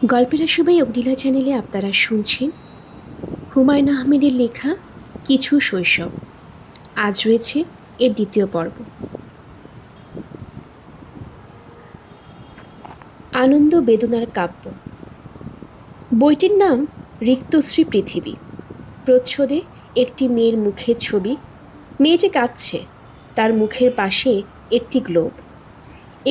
গল্পের সবাই অগ্নিলা চ্যানেলে আপনারা শুনছেন হুমায়ুন আহমেদের লেখা কিছু শৈশব। আজ রয়েছে এর দ্বিতীয় পর্ব। আনন্দ বেদনার কাব্য। বইটির নাম রিক্তশ্রী পৃথিবী। প্রচ্ছদে একটি মেয়ের মুখের ছবি। মেয়েটি কাঁদছে, তার মুখের পাশে একটি গ্লোব,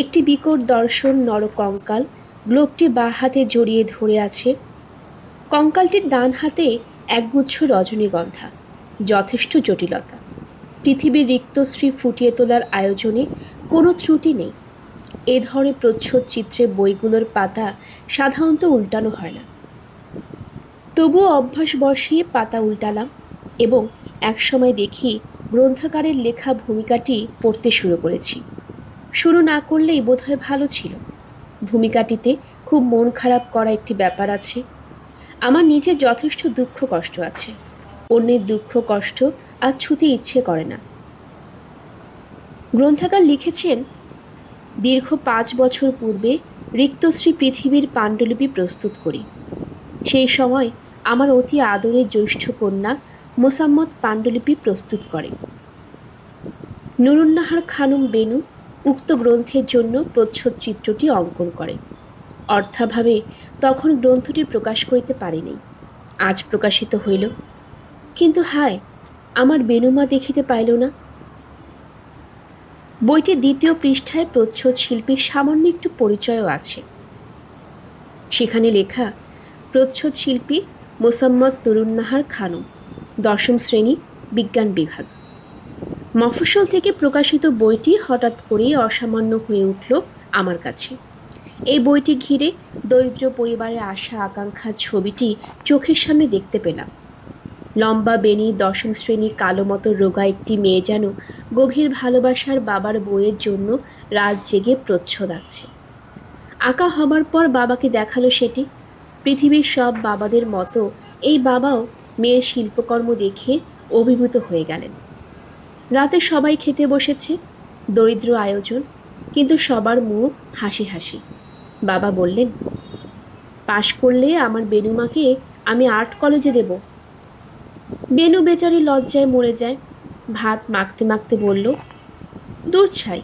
একটি বিকট দর্শন নরকঙ্কাল। গ্লোবটি বাঁ হাতে জড়িয়ে ধরে আছে, কঙ্কালটির ডান হাতে একগুচ্ছ রজনীগন্ধা। যথেষ্ট জটিলতা। পৃথিবীর রিক্তশ্রী ফুটিয়ে তোলার আয়োজনে কোনো ত্রুটি নেই। এ ধরনের প্রচ্ছদ চিত্রে বইগুলোর পাতা সাধারণত উল্টানো হয় না, তবুও অভ্যাস বসিয়ে পাতা উল্টালাম এবং একসময় দেখি গ্রন্থকারের লেখা ভূমিকাটি পড়তে শুরু করেছি। শুরু না করলেই বোধহয় ভালো ছিল। ভূমিকাটিতে খুব মন খারাপ করা একটি ব্যাপার আছে। আমার নিজের যথেষ্ট দুঃখ কষ্ট আছে, অন্যের দুঃখ কষ্ট আর ছুঁতে ইচ্ছে করে না। গ্রন্থকার লিখেছেন, দীর্ঘ 5 বছর পূর্বে রিক্তশ্রী পৃথিবীর পাণ্ডুলিপি প্রস্তুত করি। সেই সময় আমার অতি আদরের জ্যৈষ্ঠ কন্যা মোসাম্মত পাণ্ডুলিপি প্রস্তুত করে। নুরুন্নাহার খানুম বেনু উক্ত গ্রন্থের জন্য প্রচ্ছদ চিত্রটি অঙ্কন করে। অর্থাভাবে তখন গ্রন্থটি প্রকাশ করিতে পারিনি। আজ প্রকাশিত হইল, কিন্তু হায়, আমার বেনুমা দেখিতে পাইল না। বইটির দ্বিতীয় পৃষ্ঠায় প্রচ্ছদ শিল্পীর সামান্য একটু পরিচয়ও আছে। সেখানে লেখা, প্রচ্ছদ শিল্পী মোসাম্মত নুরুন্নাহার খানুম, 10ম শ্রেণী, বিজ্ঞান বিভাগ। মফস্বল থেকে প্রকাশিত বইটি হঠাৎ করেই অসামান্য হয়ে উঠল আমার কাছে। এই বইটি ঘিরে দরিদ্র পরিবারের আশা আকাঙ্ক্ষার ছবিটি চোখের সামনে দেখতে পেলাম। লম্বা বেনি, 10ম শ্রেণী, কালো মতো রোগা একটি মেয়ে যেন গভীর ভালোবাসার বাবার বইয়ের জন্য রাত জেগে প্রচ্ছদ আঁকছে। আঁকা হবার পর বাবাকে দেখালো সেটি। পৃথিবীর সব বাবাদের মতো এই বাবাও মেয়ের শিল্পকর্ম দেখে অভিভূত হয়ে গেলেন। রাতে সবাই খেতে বসেছে, দরিদ্র আয়োজন, কিন্তু সবার মুখ হাসি হাসি। বাবা বললেন, পাশ করলে আমার বেনুমাকে আমি আর্ট কলেজে দেব। বেনু বেচারি লজ্জায় মরে যায়। ভাত মাখতে মাখতে বলল, দূর ছাই,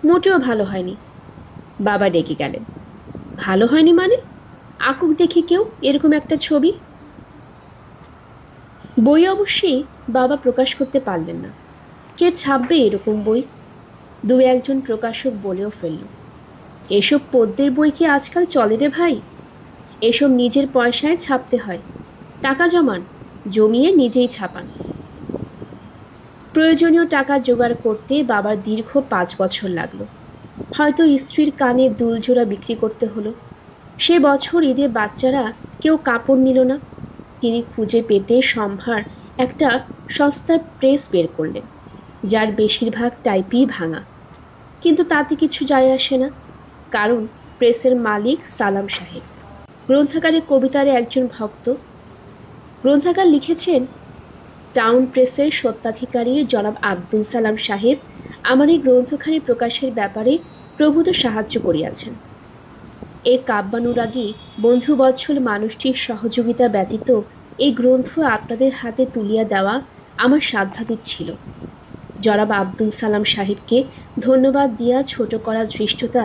মোটেও ভালো হয়নি। বাবা রেগে গেলেন। ভালো হয়নি মানে? আঁকুক দেখি কেউ এরকম একটা ছবি। বই অবশ্যই বাবা প্রকাশ করতে পারলেন না। কে ছাপবে এরকম বই? 2-1জন প্রকাশক বলেও ফেলল, এসব পদ্যের বই কি আজকাল চলে রে ভাই? এসব নিজের পয়সায় ছাপতে হয়, টাকা জমান, জমিয়ে নিজেই ছাপান। প্রয়োজনীয় টাকা জোগাড় করতে বাবার দীর্ঘ 5 বছর লাগলো। হয়তো স্ত্রীর কানে দুলজোড়া বিক্রি করতে হলো। সে বছর ঈদে বাচ্চারা কেউ কাপড় নিল না। তিনি খুঁজে পেতে সম্ভার একটা সস্তার প্রেস বের করলেন, যার বেশিরভাগ টাইপই ভাঙা। কিন্তু তাতে কিছু যায় আসে না, কারণ প্রেসের মালিক সালাম সাহেব, গ্রন্থাগারের কবিতার একজন ভক্ত। গ্রন্থাগার লিখেছেন, টাউন প্রেসের স্বত্বাধিকারী জনাব আব্দুল সালাম সাহেব আমার এই গ্রন্থখানি প্রকাশের ব্যাপারে প্রভূত সাহায্য করিয়াছেন। এ কাব্যানুরাগী বন্ধুবৎসল মানুষটির সহযোগিতা ব্যতীত এই গ্রন্থ আপনাদের হাতে তুলিয়া দেওয়া আমার সাধ্যাতীত ছিল। জনাব আব্দুল সালাম সাহেবকে ধন্যবাদ দিয়া ছোট করা ধৃষ্টতা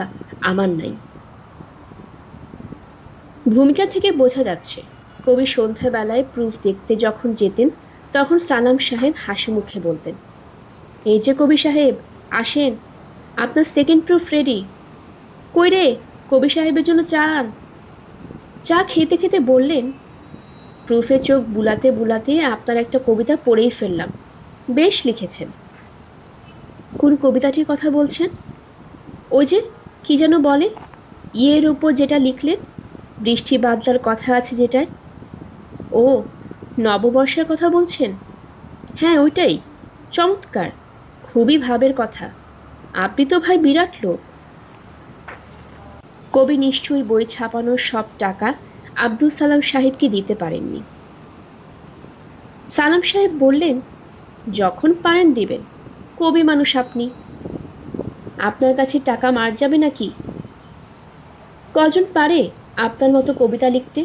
আমার নাই। ভূমিকা থেকে বোঝা যাচ্ছে, কবি সন্ধ্যাবেলায় প্রুফ দেখতে যখন যেতেন তখন সালাম সাহেব হাসি মুখে বলতেন, এই যে কবি সাহেব, আসেন, আপনার সেকেন্ড প্রুফ রেডি। কই রে, কবি সাহেবের জন্য চা আন। চা খেতে খেতে বললেন, প্রুফে চোখ বুলাতে বুলাতে আপনার একটা কবিতা পড়েই ফেললাম, বেশ লিখেছেন। কোন কবিতাটির কথা বলছেন? ওই যে কি যেন বলে, ইয়ের ওপর যেটা লিখলেন, বৃষ্টি বাদলার কথা আছে যেটায়। ও, নববর্ষের কথা বলছেন? হ্যাঁ, ওইটাই। চমৎকার, খুবই ভাবের কথা। আপনি তো ভাই বিরাট লোক। কবি নিশ্চয়ই বই ছাপানোর সব টাকা আব্দুল সালাম সাহেবকে দিতে পারেননি। সালাম সাহেব বললেন, যখন পারেন দিবেন, কবি মানুষ আপনি, আপনার কাছে টাকা মার যাবে নাকি? কজন পারে আপনার মতো কবিতা লিখতে।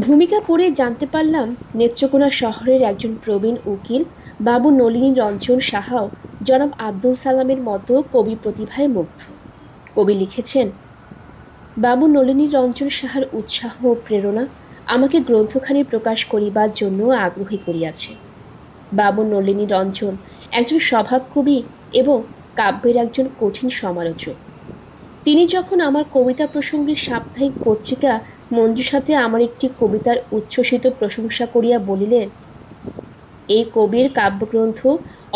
ভূমিকা পড়ে জানতে পারলাম নেত্রকোনা শহরের একজন প্রবীণ উকিল বাবু নলিনী রঞ্জন সাহাও জনাব আব্দুল সালামের মতো কবি প্রতিভায় মুগ্ধ। কবি লিখেছেন, বাবু নলিনী রঞ্জন সাহার উৎসাহ ও প্রেরণা আমাকে গ্রন্থখানি প্রকাশ করিবার জন্য আগ্রহী করিয়াছে। বাবু নলিনী রঞ্জন একজন স্বভাব কবি এবং কাব্যের একজন কঠিন সমালোচক। তিনি যখন আমার কবিতা প্রসঙ্গে সাপ্তাহিক পত্রিকা মঞ্জুষাতে আমার একটি কবিতার উচ্ছ্বসিত প্রশংসা করিয়া বলিলেন, এই কবির কাব্যগ্রন্থ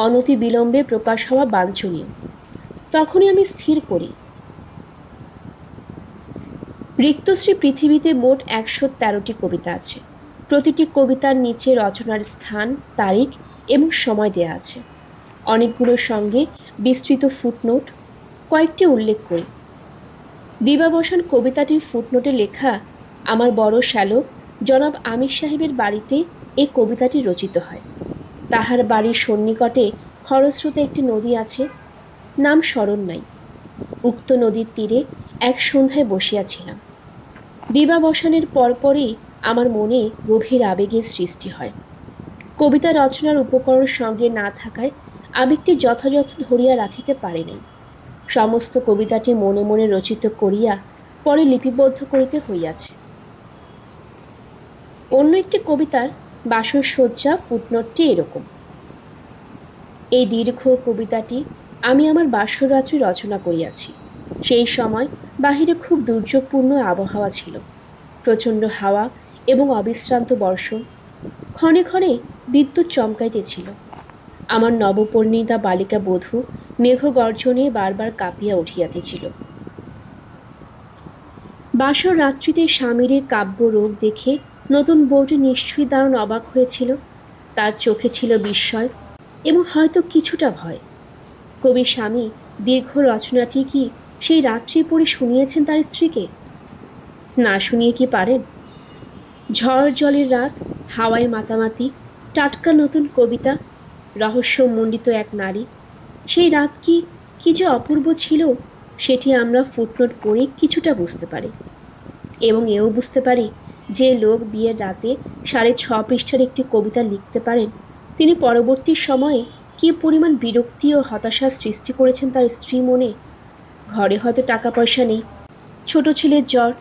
অনতি বিলম্বে প্রকাশ হওয়া বাঞ্ছনীয়, তখনই আমি স্থির করি, রিক্তশ্রী পৃথিবীতে মোট ১১৩টি কবিতা আছে। প্রতিটি কবিতার নিচে রচনার স্থান, তারিখ এবং সময় দেয়া আছে। অনেকগুলোর সঙ্গে বিস্তৃত ফুটনোট, কয়েকটি উল্লেখ করি। দিবাবসান কবিতাটির ফুটনোটে লেখা, আমার বড় শ্যালক জনাব আমির সাহেবের বাড়িতে এই কবিতাটি রচিত হয়। তাহার বাড়ির সন্নিকটে খরস্রোতে একটি নদী আছে, নাম স্মরণ নাই। উক্ত নদীর তীরে এক সন্ধ্যায় বসিয়াছিলাম। দিবাবসানের পরপরই আমার মনে গভীর আবেগের সৃষ্টি হয়। কবিতা রচনার উপকরণ সঙ্গে না থাকায় আবেগটি যথাযথ ধরিয়া রাখিতে পারি নাই। সমস্ত কবিতাটি মনে মনে রচিত করিয়া পরে লিপিবদ্ধ করিতে হইয়াছে। অন্য একটি কবিতার বাসরসজ্জা ফুটনোটটি এরকম, এই দীর্ঘ কবিতাটি আমি আমার বাসররাত্রি রচনা করিয়াছি। সেই সময় বাহিরে খুব দুর্যোগপূর্ণ আবহাওয়া ছিল, প্রচণ্ড হাওয়া এবং অবিশ্রান্ত বর্ষণ। ক্ষণে ক্ষণে বিদ্যুৎ চমকাইতেছিল। আমার নবপরিণীতা বালিকা বধূ মেঘগর্জনে বারবার কাঁপিয়া উঠিয়াতেছিল। বাসর রাত্রিতে স্বামীর কাব্য রোগ দেখে নতুন বউটি নিশ্চয়ই দারুণ অবাক হয়েছিল। তার চোখে ছিল বিস্ময় এবং হয়তো কিছুটা ভয়। কবির স্বামী দীর্ঘ রচনাটি কি সেই রাত্রি পড়ে শুনিয়েছেন তার স্ত্রীকে? না শুনিয়ে কি পারেন? ঝড় জলের রাত, হাওয়ায় মাতামাতি, টাটকা নতুন কবিতা, রহস্যমণ্ডিত এক নারী। সেই রাত কি যে অপূর্ব ছিল, সেটি আমরা ফুটনোট পড়ে কিছুটা বুঝতে পারি। এবং এও বুঝতে পারি, যে লোক বিয়ের রাতে 6.5 পৃষ্ঠার একটি কবিতা লিখতে পারেন, তিনি পরবর্তী সময়ে কী পরিমাণ বিরক্তি ও হতাশার সৃষ্টি করেছেন তার স্ত্রী মনে। ঘরে হয়তো টাকা পয়সা নেই, ছোট ছেলের জ্বর,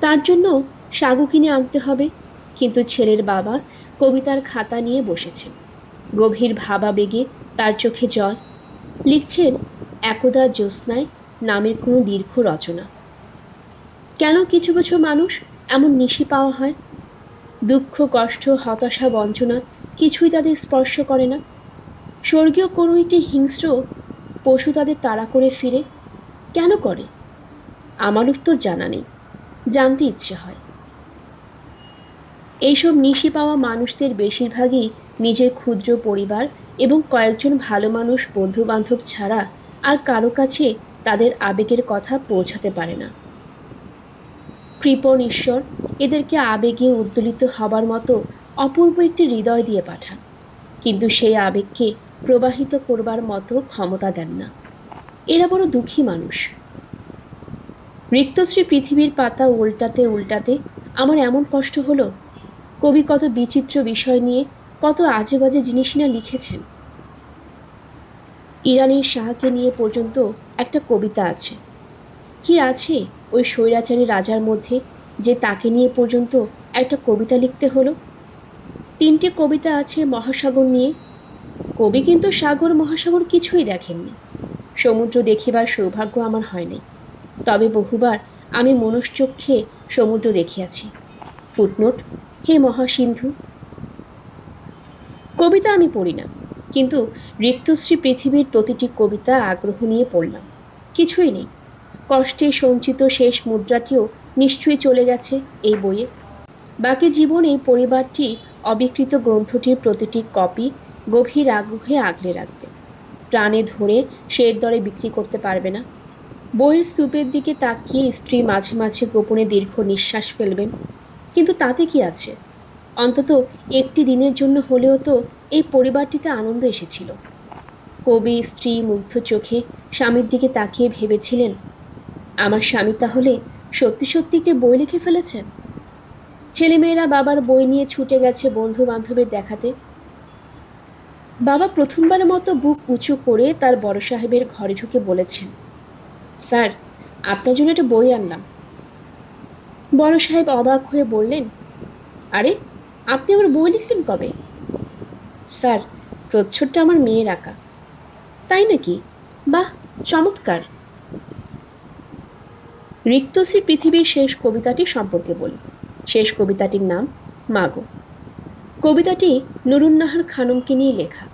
তার জন্য সাগু কিনে আনতে হবে, কিন্তু ছেলের বাবা কবিতার খাতা নিয়ে বসেছেন। গভীর ভাবাবেগে তার চোখে জল। লিখছেন একদা জ্যোৎস্নায় নামের কোনো দীর্ঘ রচনা। কেন কিছু কিছু মানুষ এমন নিশি পাওয়া হয়? দুঃখ, কষ্ট, হতাশা, বঞ্চনা কিছুই তাদের স্পর্শ করে না। স্বর্গীয় কোনো একটি হিংস্র পশু তাদের তাড়া করে ফিরে। কেন করে? আমার উত্তর জানা নেই, জানতে ইচ্ছে হয়। এইসব নিশি পাওয়া মানুষদের বেশিরভাগই নিজের ক্ষুদ্র পরিবার এবং কয়েকজন ভালো মানুষ বন্ধুবান্ধব ছাড়া আর কারো কাছে তাদের আবেগের কথা পৌঁছাতে পারে না। কৃপণ ঈশ্বর এদেরকে আবেগে উদ্দোলিত হবার মতো অপূর্ব একটি হৃদয় দিয়ে পাঠান, কিন্তু সেই আবেগকে প্রবাহিত করবার মতো ক্ষমতা দেন না। এরা বড় দুঃখী মানুষ। রিক্তশ্রী পৃথিবীর পাতা উল্টাতে উল্টাতে আমার এমন কষ্ট হলো, কবি কত বিচিত্র বিষয় নিয়ে কত আজে বাজে জিনিস না লিখেছেন। ইরানের শাহকে নিয়ে পর্যন্ত একটা কবিতা আছে। কি আছে ওই স্বৈরাচারী রাজার মধ্যে যে তাকে নিয়ে পর্যন্ত একটা কবিতা লিখতে হলো? 3টে কবিতা আছে মহাসাগর নিয়ে। কবি কিন্তু সাগর মহাসাগর কিছুই দেখেননি। সমুদ্র দেখিবার সৌভাগ্য আমার হয়নি, তবে বহুবার আমি মনুষ্যচক্ষে সমুদ্র দেখিয়াছি। ফুটনোট, হে মহাসিন্ধু। কবিতা আমি পড়ি না, কিন্তু রিক্তশ্রী পৃথিবীর প্রতিটি কবিতা আগ্রহ নিয়ে পড়লাম। কিছুই নেই, কষ্টে সঞ্চিত শেষ মুদ্রাটিও নিশ্চয়ই চলে গেছে এই বইয়ে। বাকি জীবন এই পরিবারটি অবিকৃত গ্রন্থটির প্রতিটি কপি গভীর আগ্রহে আগলে রাখবে। প্রাণে ধরে শের দরে বিক্রি করতে পারবে না। বইয়ের স্তূপের দিকে তাকিয়ে স্ত্রী মাঝে মাঝে গোপনে দীর্ঘ নিঃশ্বাস ফেলবেন, কিন্তু তাতে কি আছে? অন্তত একটি দিনের জন্য হলেও তো এই পরিবারটিতে আনন্দ এসেছিল। কবি স্ত্রী মুগ্ধ চোখে স্বামীর দিকে তাকিয়ে ভেবেছিলেন, আমার স্বামী তাহলে সত্যি সত্যি একটি বই লিখে ফেলেছেন। ছেলেমেয়েরা বাবার বই নিয়ে ছুটে গেছে বন্ধু বান্ধবের দেখাতে। বাবা প্রথমবারের মতো বুক উঁচু করে তার বড় সাহেবের ঘরে ঢুকে বলেছেন, স্যার, আপনার জন্য একটা বই আনলাম। বড় সাহেব অবাক হয়ে বললেন, আরে, আপনি আমার বই লিখলেন কবে? স্যার, প্রচ্ছদটা আমার মেয়ের আঁকা। তাই নাকি? বাহ, চমৎকার। রিক্তশ্রী পৃথিবীর শেষ কবিতাটি সম্পর্কে বলি। শেষ কবিতাটির নাম মাগো। কবিতাটি নুরুন্নাহার খানমকে নিয়ে লেখা।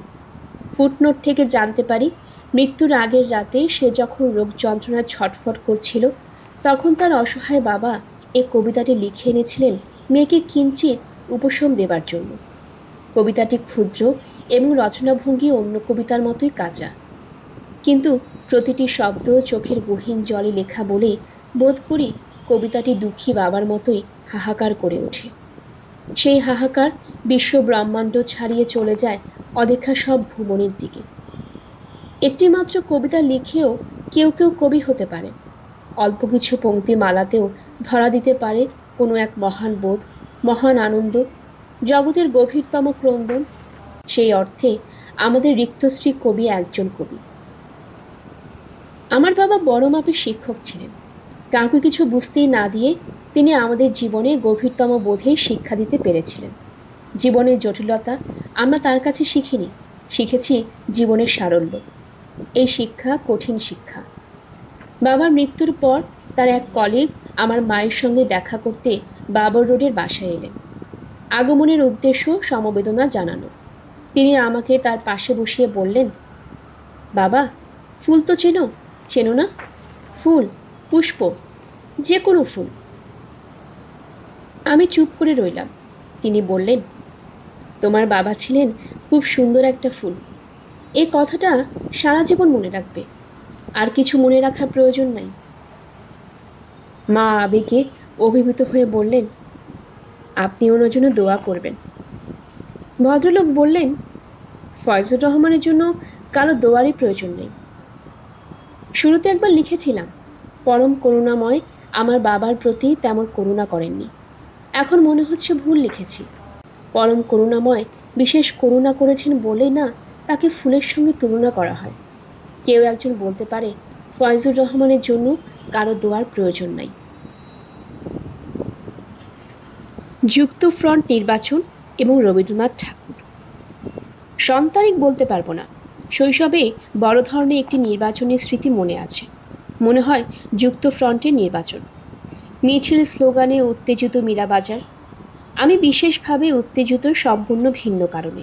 ফুটনোট থেকে জানতে পারি, মৃত্যুর আগের রাতে সে যখন রোগ যন্ত্রণায় ছটফট করছিল, তখন তার অসহায় বাবা এ কবিতাটি লিখে এনেছিলেন মেয়েকে কিঞ্চিৎ উপশম দেবার জন্য। কবিতাটি ক্ষুদ্র এবং রচনাভঙ্গি অন্য কবিতার মতোই কাঁচা, কিন্তু প্রতিটি শব্দ চোখের গহীন জলে লেখা বলে বোধ করি কবিতাটি দুঃখী বাবার মতোই হাহাকার করে ওঠে। সেই হাহাকার বিশ্ব ব্রহ্মাণ্ড ছাড়িয়ে চলে যায় অদেখা সব ভুবনের দিকে। একটি মাত্র কবিতা লিখেও কেউ কেউ কবি হতে পারে। অল্প কিছু পংক্তি মালাতেও ধরা দিতে পারে কোনো এক মহান বোধ, মহান আনন্দ, জগতের গভীরতম ক্রন্দন। সেই অর্থে আমাদের রিক্তশ্রী কবি একজন কবি। আমার বাবা বড় মাপের শিক্ষক ছিলেন। কাউকে কিছু বুঝতেই না দিয়ে তিনি আমাদের জীবনে গভীরতম বোধের শিক্ষা দিতে পেরেছিলেন। জীবনের জটিলতা আমরা তার কাছে শিখিনি, শিখেছি জীবনের সারল্য। এই শিক্ষা কঠিন শিক্ষা। বাবার মৃত্যুর পর তার এক কলিগ আমার মায়ের সঙ্গে দেখা করতে বাবর রোডের বাসায় এলেন। আগমনের উদ্দেশ্য সমবেদনা জানানো। তিনি আমাকে তার পাশে বসিয়ে বললেন, বাবা, ফুল তো চেনো, চেনো না? ফুল, পুষ্প, যে কোনো ফুল। আমি চুপ করে রইলাম। তিনি বললেন, তোমার বাবা ছিলেন খুব সুন্দর একটা ফুল। এই কথাটা সারা জীবন মনে রাখবে, আর কিছু মনে রাখার প্রয়োজন নাই। মা আবেগে অভিভূত হয়ে বললেন, আপনি ওনার জন্য দোয়া করবেন। ভদ্রলোক বললেন, ফয়জুর রহমানের জন্য কারো দোয়ারই প্রয়োজন নেই। শুরুতে একবার লিখেছিলাম, পরম করুণাময় আমার বাবার প্রতি তেমন করুণা করেননি। এখন মনে হচ্ছে ভুল লিখেছি। পরম করুণাময় বিশেষ করুণা করেছেন বলেই না তাকে ফুলের সঙ্গে তুলনা করা হয়। কেউ একজন বলতে পারে ফয়জুর রহমানের জন্য কারো দোয়ার প্রয়োজন নাই। যুক্তফ্রন্ট নির্বাচন এবং রবীন্দ্রনাথ ঠাকুর। সন্তানিক বলতে পারবো না, শৈশবে বড় ধরনের একটি নির্বাচনের স্মৃতি মনে আছে। মনে হয় যুক্তফ্রন্টের নির্বাচন। মিছিল স্লোগানে উত্তেজিত মীরাবাজার। আমি বিশেষভাবে উত্তেজিত সম্পূর্ণ ভিন্ন কারণে।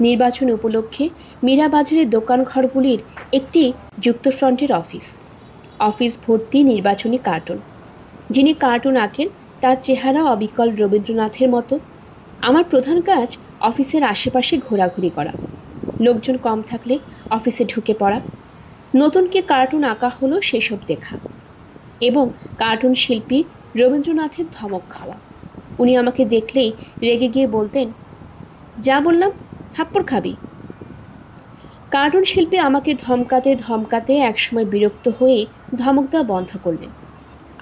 নির্বাচন উপলক্ষে মীরাবাজারের দোকানঘরগুলির একটি যুক্তফ্রন্টের অফিস। অফিস ভর্তি নির্বাচনী কার্টুন। যিনি কার্টুন আঁকেন তার চেহারা অবিকল রবীন্দ্রনাথের মতো। আমার প্রধান কাজ অফিসের আশেপাশে ঘোরাঘুরি করা, লোকজন কম থাকলে অফিসে ঢুকে পড়া, নতুনকে কার্টুন আঁকা হলো সেসব দেখা, এবং কার্টুন শিল্পী রবীন্দ্রনাথের ধমক খাওয়া। উনি আমাকে দেখলেই রেগে গিয়ে বলতেন, যা বললাম, থাপ্পড় খাবি। কার্টুন শিল্পী আমাকে ধমকাতে ধমকাতে একসময় বিরক্ত হয়ে ধমক দেওয়া বন্ধ করলেন।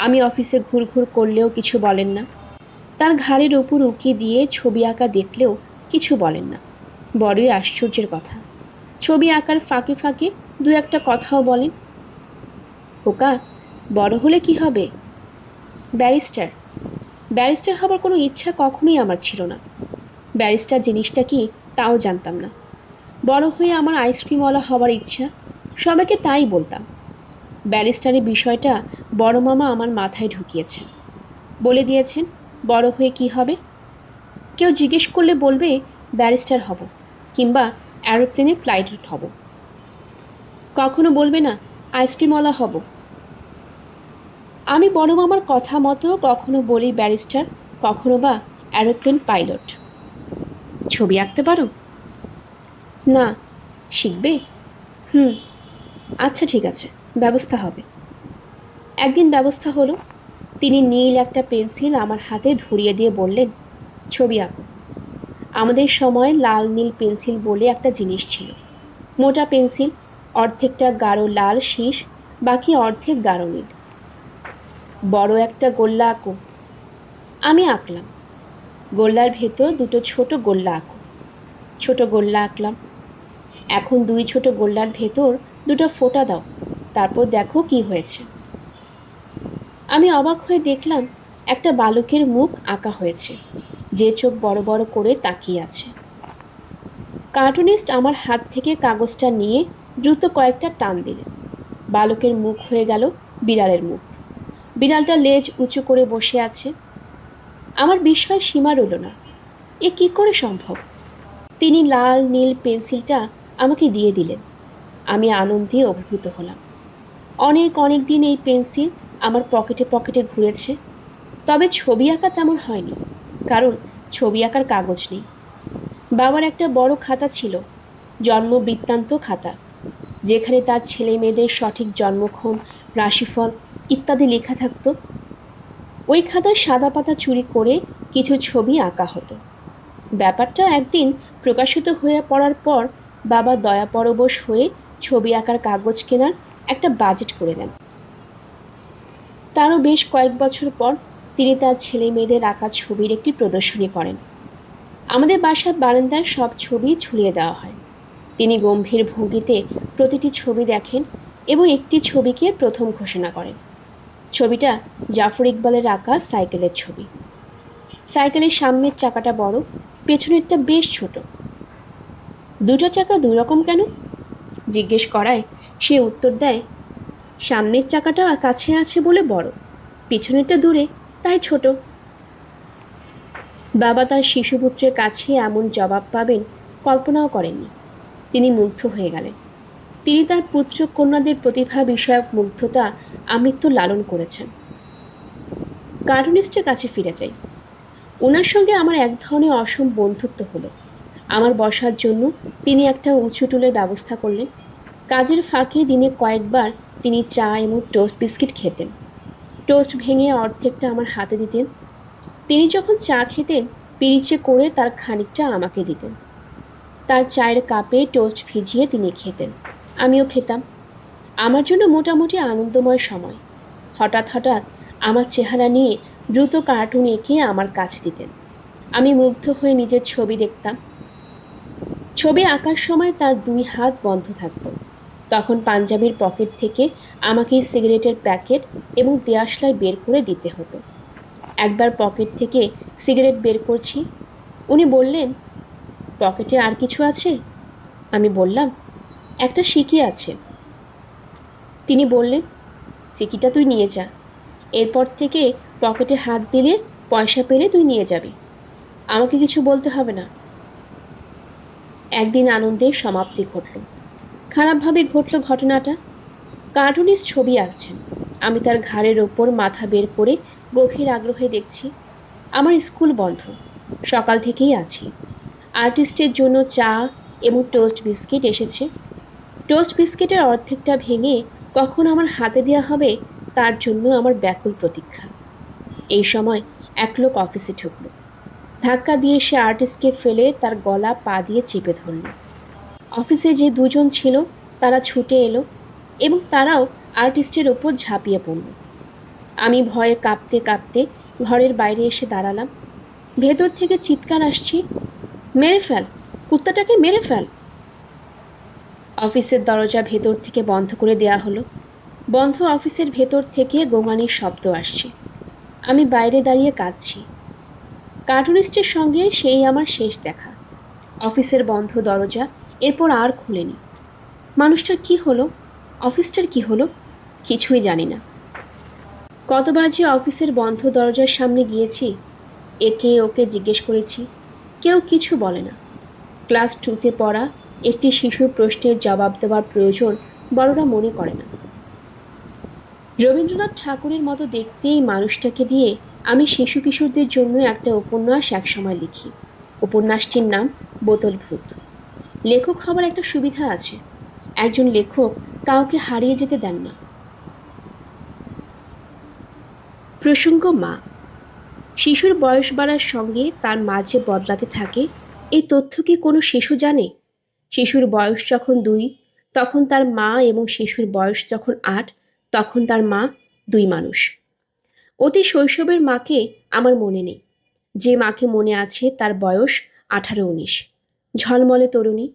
আমি অফিসে ঘুরঘুর করলেও কিছু বলেন না। তার ঘাড়ের ওপর উকি দিয়ে ছবি আঁকা দেখলেও কিছু বলেন না। বড়ই আশ্চর্যের কথা, ছবি আঁকার ফাঁকে ফাঁকে দু একটা কথাও বলেন। খোকা, বড় হলে কি হবে? ব্যারিস্টার। ব্যারিস্টার হবার কোনো ইচ্ছা কখনোই আমার ছিল না। ব্যারিস্টার জিনিসটা কি তাও জানতাম না। বড় হয়ে আমার আইসক্রিমওয়ালা হবার ইচ্ছা, সবাইকে তাই বলতাম। ব্যারিস্টারের বিষয়টা বড় মামা আমার মাথায় ঢুকিয়েছেন, বলে দিয়েছেন বড় হয়ে কি হবে। কেউ জিজ্ঞেস করলে বলবে ব্যারিস্টার হব, কিংবা অ্যারোপ্লেনে পাইলট হব। কখনো বলবে না আইসক্রিমওয়ালা হব। আমি বড় মামার কথা মতো কখনো বলি ব্যারিস্টার, কখনো বা অ্যারোপ্লেন পাইলট। ছবি আঁকতে পারো? না। শিখবে? আচ্ছা, ঠিক আছে, ব্যবস্থা হবে। একদিন ব্যবস্থা হলো। তিনি নীল একটা পেন্সিল আমার হাতে ধরিয়ে দিয়ে বললেন, ছবি আঁকো। আমাদের সময় লাল নীল পেন্সিল বলে একটা জিনিস ছিল। মোটা পেন্সিল, অর্ধেকটা গাঢ় লাল শীষ, বাকি অর্ধেক গাঢ় নীল। বড় একটা গোল্লা আঁকো। আমি আঁকলাম। গোল্লার ভেতর দুটো ছোট গোল্লা আঁকো। ছোট গোল্লা আঁকলাম। এখন দুই ছোট গোল্লার ভেতর দুটো ফোঁটা দাও, তারপর দেখো কি হয়েছে। আমি অবাক হয়ে দেখলাম একটা বালকের মুখ আঁকা হয়েছে, যে চোখ বড় বড় করে তাকিয়ে আছে। কার্টুনিস্ট আমার হাত থেকে কাগজটা নিয়ে দ্রুত কয়েকটা টান দিলেন। বালকের মুখ হয়ে গেল বিড়ালের মুখ। বিড়ালটা লেজ উঁচু করে বসে আছে। আমার বিস্ময় সীমা রইল না। এ কি করে সম্ভব? তিনি লাল নীল পেন্সিলটা আমাকে দিয়ে দিলেন। আমি আনন্দে অভিভূত হলাম। অনেক অনেক দিন এই পেন্সিল আমার পকেটে পকেটে ঘুরেছে। তবে ছবি আঁকা তেমন হয়নি, কারণ ছবি আঁকার কাগজ নেই। বাবার একটা বড় খাতা ছিল, জন্ম বৃত্তান্ত খাতা, যেখানে তার ছেলে মেয়েদের সঠিক জন্মক্ষণ, রাশিফল ইত্যাদি লেখা থাকত। ওই খাতার সাদা পাতা চুরি করে কিছু ছবি আঁকা হতো। ব্যাপারটা একদিন প্রকাশিত হয়ে পড়ার পর বাবা দয়াপরবশ হয়ে ছবি আঁকার কাগজ কেনার একটা বাজেট করে দেন। তারও বেশ কয়েক বছর পর তিনি তার ছেলে মেয়েদের আঁকা ছবির একটি প্রদর্শনী করেন। আমাদের বাসার বারান্দার সব ছবি ঝুলিয়ে দেওয়া হয়। তিনি গম্ভীর ভঙ্গিতে প্রতিটি ছবি দেখেন এবং একটি ছবিকে প্রথম ঘোষণা করেন। ছবিটা জাফর ইকবালের আঁকা সাইকেলের ছবি। সাইকেলের সামনের চাকাটা বড়, পেছনেরটা বেশ ছোট। দুটো চাকা দুই রকম কেন জিজ্ঞেস করায় সে উত্তর দেয়, সামনের চাকাটা কাছে আছে বলে বড়, পিছনেরটা দূরে, তাই ছোট। বাবা তার শিশুপুত্রের কাছে এমন জবাব পাবেন কল্পনাও করেননি। তিনি মুগ্ধ হয়ে গেলেন। তিনি তার পুত্র কন্যাদের প্রতিভা বিষয়ক মুগ্ধতা আমৃত্যু লালন করেছেন। কার্টুনিস্টের কাছে ফিরে যাই। ওনার সঙ্গে আমার এক ধরনের অসম বন্ধুত্ব হলো। আমার বসার জন্য তিনি একটা উঁচু টুলের ব্যবস্থা করলেন। কাজের ফাঁকে দিনে কয়েকবার তিনি চা এবং টোস্ট বিস্কিট খেতেন। টোস্ট ভেঙে অর্ধেকটা আমার হাতে দিতেন। তিনি যখন চা খেতেন, পিরিচে করে তার খানিকটা আমাকে দিতেন। তার চায়ের কাপে টোস্ট ভিজিয়ে তিনি খেতেন, আমিও খেতাম। আমার জন্য মোটামুটি আনন্দময় সময়। হঠাৎ হঠাৎ আমার চেহারা নিয়ে দ্রুত কার্টুন এঁকে আমার কাছে দিতেন। আমি মুগ্ধ হয়ে নিজের ছবি দেখতাম। ছবি আঁকার সময় তার দুই হাত বন্ধ থাকত। তখন পাঞ্জাবির পকেট থেকে আমাকে সিগারেটের প্যাকেট এবং দেয়াশলাই বের করে দিতে হতো। একবার পকেট থেকে সিগারেট বের করছি, উনি বললেন, পকেটে আর কিছু আছে? আমি বললাম, একটা সিকি আছে। তিনি বললেন, সিকিটা তুই নিয়ে যা। এরপর থেকে পকেটে হাত দিলে পয়সা পেলে তুই নিয়ে যাবি, আমাকে কিছু বলতে হবে না। একদিন আনন্দের সমাপ্তি ঘটল। খারাপভাবে ঘটল ঘটনাটা। কার্টুনিস্ট ছবি আঁকছেন, আমি তার ঘাড়ের ওপর মাথা বের করে গভীর আগ্রহে দেখছি। আমার স্কুল বন্ধ, সকাল থেকেই আছি। আর্টিস্টের জন্য চা এবং টোস্ট বিস্কিট এসেছে। টোস্ট বিস্কিটের অর্ধেকটা ভেঙে কখন আমার হাতে দেওয়া হবে তার জন্য আমার ব্যাকুল প্রতীক্ষা। এই সময় এক লোক অফিসে ঢুকল। ধাক্কা দিয়ে সে আর্টিস্টকে ফেলে তার গলা পা দিয়ে চেপে ধরল। অফিসে যে দুজন ছিল তারা ছুটে এলো এবং তারাও আর্টিস্টের ওপর ঝাঁপিয়ে পড়ল। আমি ভয়ে কাঁপতে কাঁপতে ঘরের বাইরে এসে দাঁড়ালাম। ভেতর থেকে চিৎকার আসছে, মেরে ফেল, কুত্তাটাকে মেরে ফেল। অফিসের দরজা ভেতর থেকে বন্ধ করে দেয়া হলো। বন্ধ অফিসের ভেতর থেকে গোঙানির শব্দ আসছে। আমি বাইরে দাঁড়িয়ে কাঁদছি। কার্টুনিস্টের সঙ্গে সেই আমার শেষ দেখা। অফিসের বন্ধ দরজা এরপর আর খুলেনি। মানুষটার কি হলো, অফিসটার কি হলো, কিছুই জানি না। কতবার যে অফিসের বন্ধ দরজার সামনে গিয়েছি, একে ওকে জিজ্ঞেস করেছি, কেউ কিছু বলে না। ক্লাস 2তে পড়া একটি শিশুর প্রশ্নের জবাব দেওয়ার প্রয়োজন বড়রা মনে করে না। রবীন্দ্রনাথ ঠাকুরের মতো দেখতে এই মানুষটাকে দিয়ে আমি শিশু কিশোরদের জন্য একটা উপন্যাস একসময় লিখি। উপন্যাসটির নাম বোতল ভূত। লেখক হবার একটা সুবিধা আছে, একজন লেখক কাউকে হারিয়ে যেতে দেন না। প্রসঙ্গ মা। শিশুর বয়স বাড়ার সঙ্গে তার মাঝে বদলাতে থাকে, এই তথ্য কি কোনো শিশু জানে? শিশুর বয়স যখন 2 তখন তার মা, এবং শিশুর বয়স যখন 8 তখন তার মা, দুই মানুষ। অতি শৈশবের মাকে আমার মনে নেই। যে মাকে মনে আছে তার বয়স 18-19, ঝলমলে তরুণী,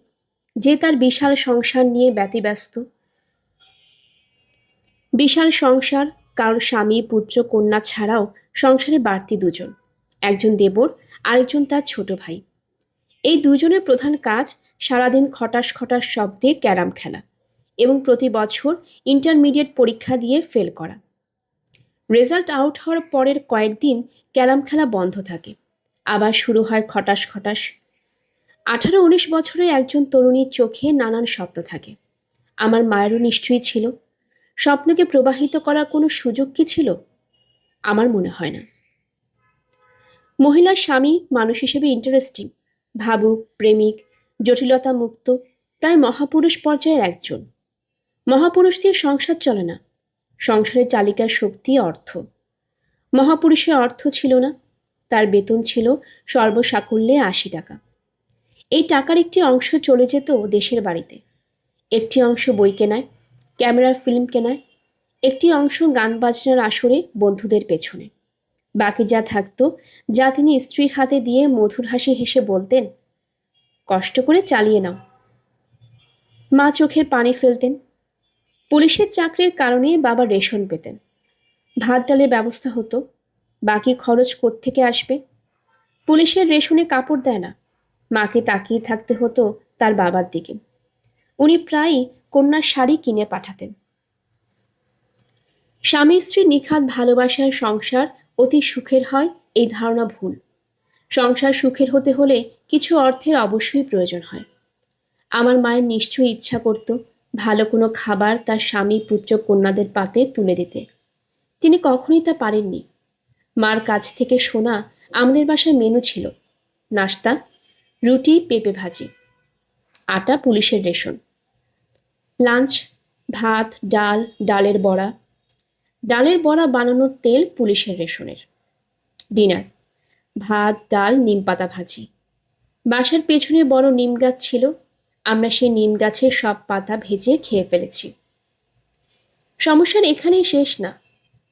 যে তার বিশাল সংসার নিয়ে ব্যতিব্যস্ত। বিশাল সংসার, কারণ স্বামী পুত্র কন্যা ছাড়াও সংসারে বাড়তি দুজন, একজন দেবর, আরেকজন তার ছোট ভাই। এই দুজনের প্রধান কাজ সারাদিন খটাস খটাস শব্দে ক্যারাম খেলা এবং প্রতি বছর ইন্টারমিডিয়েট পরীক্ষা দিয়ে ফেল করা। রেজাল্ট আউট হওয়ার পরের কয়েকদিন ক্যারাম খেলা বন্ধ থাকে, আবার শুরু হয় খটাস খটাস। 18-19 বছরের একজন তরুণীর চোখে নানান স্বপ্ন থাকে। আমার মায়েরও নিশ্চয়ই ছিল। স্বপ্নকে প্রবাহিত করার কোনো সুযোগ কি ছিল? আমার মনে হয় না। মহিলার স্বামী মানুষ হিসেবে ইন্টারেস্টিং, ভাবুক, প্রেমিক, জটিলতা মুক্ত, প্রায় মহাপুরুষ পর্যায়ের একজন। মহাপুরুষ দিয়ে সংসার চলে না, সংসারের চালিকার শক্তি অর্থ। মহাপুরুষের অর্থ ছিল না, তার বেতন ছিল সর্বসাকুল্যে 80 টাকা। এই টাকার একটি অংশ চলে যেত দেশের বাড়িতে, একটি অংশ বই কেনায়, ক্যামেরার ফিল্ম কেনায়, একটি অংশ গান বাজনার আসরে বন্ধুদের পেছনে। বাকি যা থাকতো, যা তিনি স্ত্রীর হাতে দিয়ে মধুর হাসি হেসে বলতেন, কষ্ট করে চালিয়ে নাও। মা চোখের পানি ফেলতেন। পুলিশের চাকরির কারণে বাবা রেশন পেতেন, ভাত ডালের ব্যবস্থা হতো। বাকি খরচ কোত্থেকে আসবে? পুলিশের রেশনে কাপড় দেয় না। মাকে তাকিয়ে থাকতে হতো তার বাবার দিকে। উনি প্রায়ই কন্যার শাড়ি কিনে পাঠাতেন। স্বামী স্ত্রী নিখাত ভালোবাসার সংসার অতি সুখের হয়, এই ধারণা ভুল। সংসার সুখের হতে হলে কিছু অর্থের অবশ্যই প্রয়োজন হয়। আমার মায়ের নিশ্চয়ই ইচ্ছা করত ভালো কোনো খাবার তার স্বামী পুত্র কন্যাদের পাতে তুলে দিতে। তিনি কখনোই তা পারেননি। মার কাছ থেকে শোনা আমাদের বাসায় মেনু ছিল নাস্তা, রুটি, পেঁপে ভাজি, আটা পুলিশের রেশন। লাঞ্চ, ভাত, ডাল, ডালের বড়া, ডালের বড়া বানানোর তেল পুলিশের রেশনের। ডিনার, ভাত, ডাল, নিমপাতা ভাজি। বাসার পেছনে বড় নিম গাছ ছিল, আমরা সেই নিম গাছের সব পাতা ভেজে খেয়ে ফেলেছি। সমস্যার এখানেই শেষ না।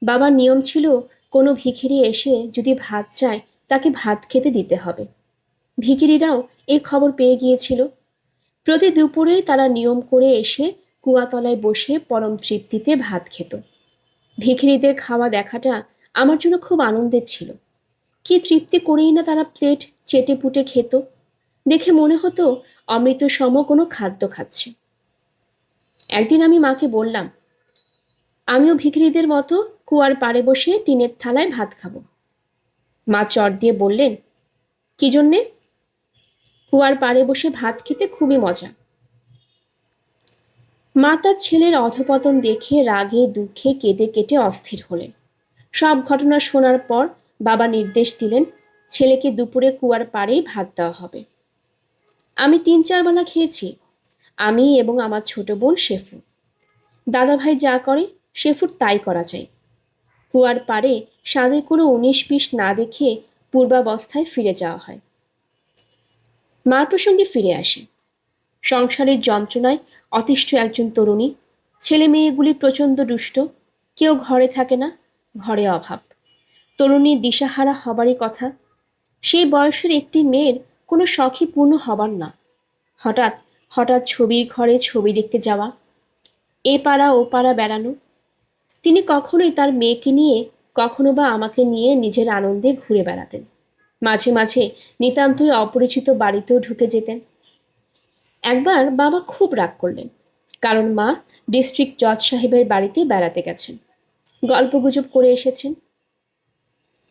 বাবার নিয়ম ছিল কোনো ভিখিরি এসে যদি ভাত চায় তাকে ভাত খেতে দিতে হবে। ভিখিরিরাও এই খবর পেয়ে গিয়েছিল। প্রতি দুপুরেই তারা নিয়ম করে এসে কুয়াতলায় বসে পরম তৃপ্তিতে ভাত খেত। ভিখিরিদের খাওয়া দেখাটা আমার জন্য খুব আনন্দের ছিল। কি তৃপ্তি করেই না তারা প্লেট চেটে পুটে খেত। দেখে মনে হতো অমৃত সম কোনো খাদ্য খাচ্ছে। একদিন আমি মাকে বললাম, আমিও ভিখিরিদের মতো কুয়ার পাড়ে বসে টিনের থালায় ভাত খাবো। মা চট দিয়ে বললেন, কি জন্যে? কুয়ার পাড়ে বসে ভাত খেতে খুবই মজা। মা তার ছেলের অধপতন দেখে রাগে দুঃখে কেঁদে কেটে অস্থির হলেন। সব ঘটনা শোনার পর বাবা নির্দেশ দিলেন ছেলেকে দুপুরে কুয়ার পাড়েই ভাত দেওয়া হবে। আমি 3-4 বেলা খেয়েছি, আমি এবং আমার ছোট বোন শেফু। দাদাভাই যা করে শেফুর তাই করা চাই। কুয়ার পাড়ে স্বাদের কোনো 19-20 না দেখে পূর্বাবস্থায় ফিরে যাওয়া হয়। মার প্রসঙ্গে ফিরে আসে। সংসারের যন্ত্রণায় অতিষ্ঠ একজন তরুণী, ছেলে মেয়েগুলি প্রচণ্ড দুষ্ট, কেউ ঘরে থাকে না, ঘরে অভাব। তরুণীর দিশাহারা হবারই কথা। সেই বয়সের একটি মেয়ের কোনো শখই পূর্ণ হবার না। হঠাৎ হঠাৎ ছবির ঘরে ছবি দেখতে যাওয়া, এ পাড়া ও পাড়া বেড়ানো। তিনি কখনোই তার মেয়েকে নিয়ে, কখনো বা আমাকে নিয়ে নিজের আনন্দে ঘুরে বেড়াতেন। মাঝে মাঝে নিতান্তই অপরিচিত বাড়িতেও ঢুকে যেতেন। একবার বাবা খুব রাগ করলেন, কারণ মা ডিস্ট্রিক্ট জজ সাহেবের বাড়িতে বেড়াতে গেছেন, গল্পগুজব করে এসেছেন।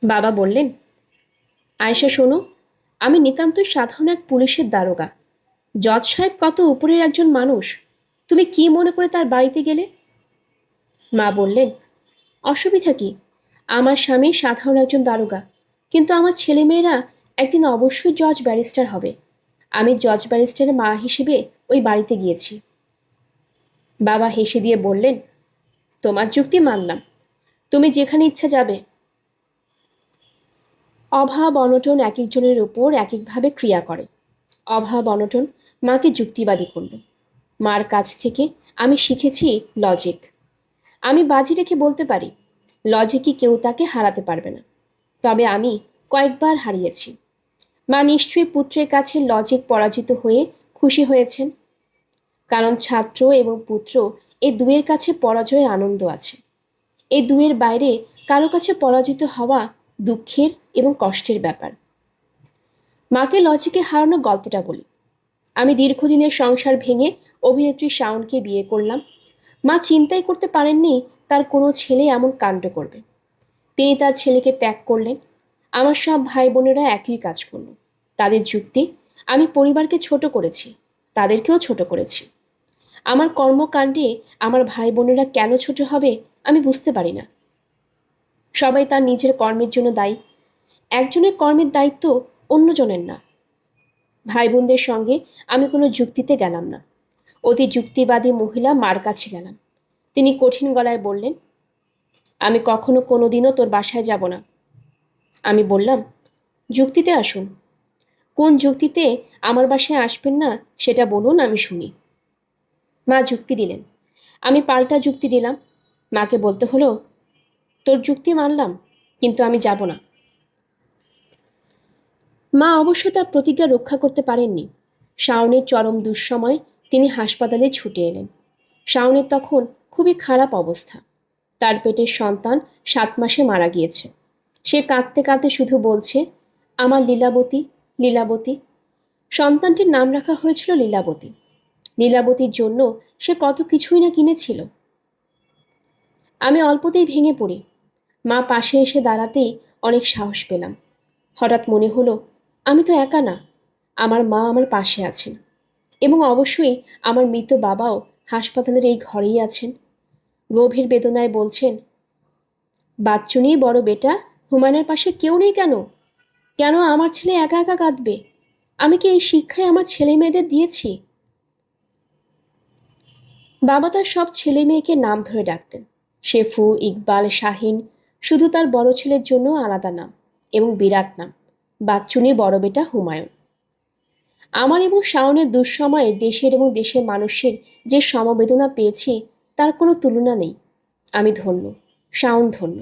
বাবা বললেন, আয়েশা শোনো, আমি নিতান্তই সাধারণ এক পুলিশের দারোগা। জজ সাহেব কত উপরের একজন মানুষ, তুমি কি মনে করে তার বাড়িতে গেলে? মা বললেন, অসুবিধা কি? আমার স্বামী সাধারণ একজন দারোগা, কিন্তু আমার ছেলেমেয়েরা একদিন অবশ্যই জজ ব্যারিস্টার হবে। আমি জজ ব্যারিস্টারের মা হিসেবে ওই বাড়িতে গিয়েছি। বাবা হেসে দিয়ে বললেন, তোমার যুক্তি মানলাম, তুমি যেখানে ইচ্ছা যাবে। অভাব অনটন এক একজনের উপর এক একভাবে ক্রিয়া করে। অভাব অনটন মাকে যুক্তিবাদী করল। মার কাছ থেকে আমি শিখেছি লজিক। আমি বাজি রেখে বলতে পারি, লজিকে কেউ তাকে হারাতে পারবে না। তবে আমি কয়েকবার হারিয়েছি। মা নিশ্চয়ই পুত্রের কাছে লজিক পরাজিত হয়ে খুশি হয়েছেন, কারণ ছাত্র এবং পুত্র এই দুয়ের কাছে পরাজয়ের আনন্দ আছে। এই দুয়ের বাইরে কারো কাছে পরাজিত হওয়া দুঃখের এবং কষ্টের ব্যাপার। মাকে লজিকে হারানোর গল্পটা বলি। আমি দীর্ঘদিনের সংসার ভেঙে অভিনেত্রী শাওনকে বিয়ে করলাম। মা চিন্তাই করতে পারেননি তার কোনো ছেলে এমন কাণ্ড করবে। তিনি তার ছেলেকে ত্যাগ করলেন। আমার সব ভাই বোনেরা একই কাজ করল। তাদের যুক্তি, আমি পরিবারকে ছোট করেছি, তাদেরকেও ছোট করেছি। আমার কর্মকাণ্ডে আমার ভাই বোনেরা কেন ছোট হবে আমি বুঝতে পারি না। সবাই তার নিজের কর্মের জন্য দায়ী। একজনের কর্মের দায়িত্ব অন্যজনের না। ভাই বোনদের সঙ্গে আমি কোনো যুক্তিতে গেলাম না। অতি যুক্তিবাদী মহিলা মার কাছে গেলাম। তিনি কঠিন গলায় বললেন, আমি কখনো কোনো দিনও তোর বাসায় যাব না। আমি বললাম, যুক্তিতে আসুন। কোন যুক্তিতে আমার বাসায় আসবেন না সেটা বলুন, আমি শুনি। মা যুক্তি দিলেন। আমি পাল্টা যুক্তি দিলাম। মাকে বলতে হলো, তোর যুক্তি মানলাম, কিন্তু আমি যাব না। মা অবশ্য তার প্রতিজ্ঞা রক্ষা করতে পারেননি। শাওনের চরম দুঃসময় তিনি হাসপাতালে ছুটে এলেন। শাওনের তখন খুবই খারাপ অবস্থা। তার পেটের সন্তান 7 মাসে মারা গিয়েছে। সে কাঁদতে কাঁদতে শুধু বলছে, আমার লীলাবতী, লীলাবতী। সন্তানটির নাম রাখা হয়েছিল লীলাবতী। লীলাবতীর জন্য সে কত কিছুই না কিনেছিল। আমি অল্পতেই ভেঙে পড়ি। মা পাশে এসে দাঁড়াতেই অনেক সাহস পেলাম। হঠাৎ মনে হলো, আমি তো একা না, আমার মা আমার পাশে আছেন, এবং অবশ্যই আমার মৃত বাবাও হাসপাতালের এই ঘরেই আছেন। গভীর বেদনায় বলছেন, বাচ্চু নেই বড় বেটা, হুমায়ুনের পাশে কেউ নেই কেন? কেন আমার ছেলে একা একা কাঁদবে? আমি কি এই শিক্ষায় আমার ছেলে মেয়েদের দিয়েছি? বাবা তার সব ছেলে মেয়েকে নাম ধরে ডাকতেন। শেফু, ইকবাল, শাহিন, শুধু তার বড় ছেলের জন্য আলাদা নাম এবং বিরাট নাম, বাচ্চুনি বড় বেটা হুমায়ুন। আমার এবং শাওনের দুঃসময়ে দেশের এবং দেশের মানুষের যে সমবেদনা পেয়েছি তার কোনো তুলনা নেই। আমি ধন্য, শাওন ধন্য।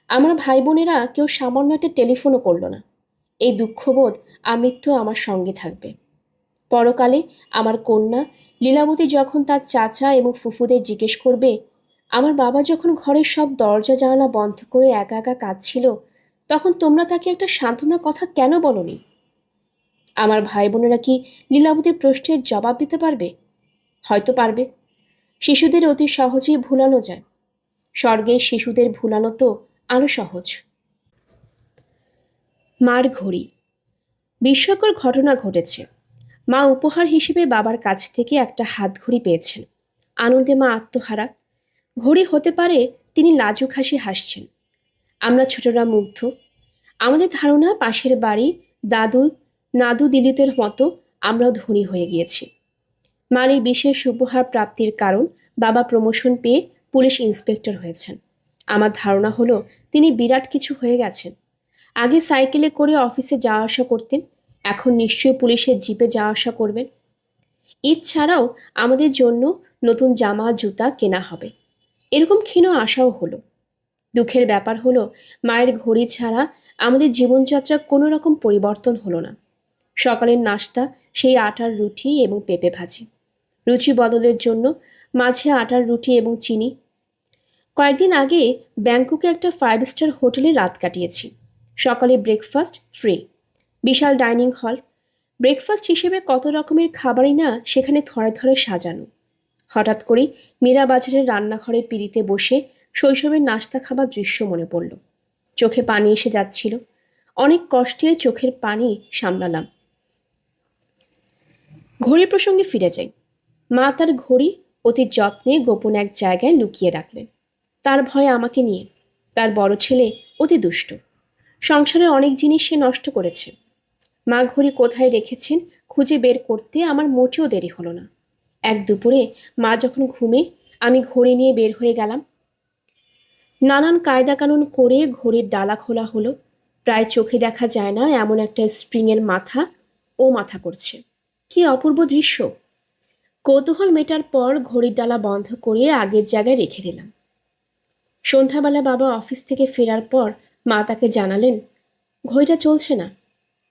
আমার ভাই বোনেরা কেউ সামান্য একটা টেলিফোনও করল না। এই দুঃখবোধ আমৃত্যু আমার সঙ্গে থাকবে। পরকালে আমার কন্যা লীলাবতী যখন তার চাচা এবং ফুফুদের জিজ্ঞেস করবে, আমার বাবা যখন ঘরের সব দরজা জানালা বন্ধ করে একা একা কাঁদছিল, তখন তোমরা তাকে একটা সান্ত্বনার কথা কেন বলনি? আমার ভাই বোনেরা কি লীলাবতীর প্রশ্নের জবাব দিতে পারবে? হয়তো পারবে। শিশুদের অতি সহজেই ভুলানো যায়। স্বর্গের শিশুদের ভুলানো তো আরও সহজ। মার ঘড়ি। বিস্ময়কর ঘটনা ঘটেছে। মা উপহার হিসেবে বাবার কাছ থেকে একটা হাতঘড়ি পেয়েছেন। আনন্দে মা আত্মহারা। ঘড়ি হতে পারে তিনি লাজুক হাসি হাসছেন। আমরা ছোটরা মুগ্ধ। আমাদের ধারণা পাশের বাড়ি দাদু নাদু দিলিতের মতো আমরাও ধনী হয়ে গিয়েছি। মার এই বিশেষ উপহার প্রাপ্তির কারণ বাবা প্রমোশন পেয়ে পুলিশ ইন্সপেক্টর হয়েছেন। আমার ধারণা হলো তিনি বিরাট কিছু হয়ে গেছেন। আগে সাইকেলে করে অফিসে যাওয়া আসা করতেন, এখন নিশ্চয়ই পুলিশের জিপে যাওয়া আসা করবেন। ঈদ ছাড়াও আমাদের জন্য নতুন জামা জুতা কেনা হবে, এরকম ক্ষীণ আশাও হলো। দুঃখের ব্যাপার হলো মায়ের ঘড়ি ছাড়া আমাদের জীবনযাত্রা কোনো রকম পরিবর্তন হলো না। সকালের নাস্তা সেই আটার রুটি এবং পেঁপে ভাজি। রুচি বদলের জন্য মাঝে আটার রুটি এবং চিনি। কয়েকদিন আগে ব্যাংককে একটা 5 স্টার হোটেলে রাত কাটিয়েছি। সকালে ব্রেকফাস্ট ফ্রি, বিশাল ডাইনিং হল। ব্রেকফাস্ট হিসেবে কত রকমের খাবারই না সেখানে থরে থরে সাজানো। হঠাৎ করেই মীরা বাজারের রান্নাঘরে পিঁড়িতে বসে শৈশবের নাস্তা খাবার দৃশ্য মনে পড়ল। চোখে পানি এসে যাচ্ছিল। অনেক কষ্টে চোখের পানি সামলালাম। ঘড়ি প্রসঙ্গে ফিরে যাই। মা তার ঘড়ি অতি যত্নে গোপন এক জায়গায় লুকিয়ে রাখলেন। তার ভয়ে আমাকে নিয়ে। তার বড় ছেলে অতি দুষ্ট। সংসারের অনেক জিনিস সে নষ্ট করেছে। মা ঘড়ি কোথায় রেখেছেন খুঁজে বের করতে আমার মোটেও দেরি হলো না। এক দুপুরে মা যখন ঘুমে, আমি ঘড়ি নিয়ে বের হয়ে গেলাম। নানান কায়দা কানুন করে ঘড়ির ডালা খোলা হলো। প্রায় চোখে দেখা যায় না এমন একটা স্প্রিংয়ের মাথা ও মাথা করছে। কি অপূর্ব দৃশ্য! কৌতূহল মেটার পর ঘড়ির ডালা বন্ধ করে আগের জায়গায় রেখে দিলাম। সন্ধ্যাবেলা বাবা অফিস থেকে ফেরার পর মা তাকে জানালেন, ঘড়িটা চলছে না।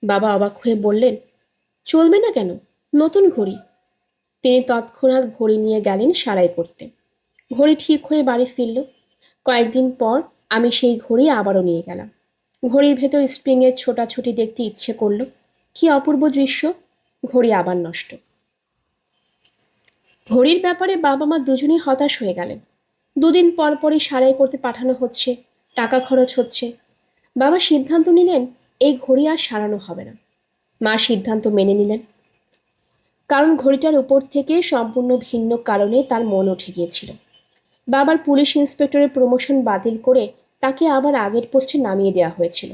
বাবা অবাক হয়ে বললেন, চলবে না কেন? নতুন ঘড়ি। তিনি তৎক্ষণাৎ ঘড়ি নিয়ে গেলেন সারাই করতে। ঘড়ি ঠিক হয়ে বাড়ি ফিরল। কয়েকদিন পর আমি সেই ঘড়ি আবারও নিয়ে গেলাম। ঘড়ির ভেতর স্প্রিংয়ের ছোটাছুটি দেখতে ইচ্ছে করল। কি অপূর্ব দৃশ্য! ঘড়ি আবার নষ্ট। ঘড়ির ব্যাপারে বাবা মা দুজনেই হতাশ হয়ে গেলেন। দুদিন পর পরই সারাই করতে পাঠানো হচ্ছে, টাকা খরচ হচ্ছে। বাবা সিদ্ধান্ত নিলেন এই ঘড়ি আর সারানো হবে না। মা সিদ্ধান্ত মেনে নিলেন, কারণ ঘড়িটার উপর থেকে সম্পূর্ণ ভিন্ন কারণে তার মন উঠে গিয়েছিল। বাবার পুলিশ ইন্সপেক্টরের প্রমোশন বাতিল করে তাকে আবার আগের পোস্টে নামিয়ে দেওয়া হয়েছিল।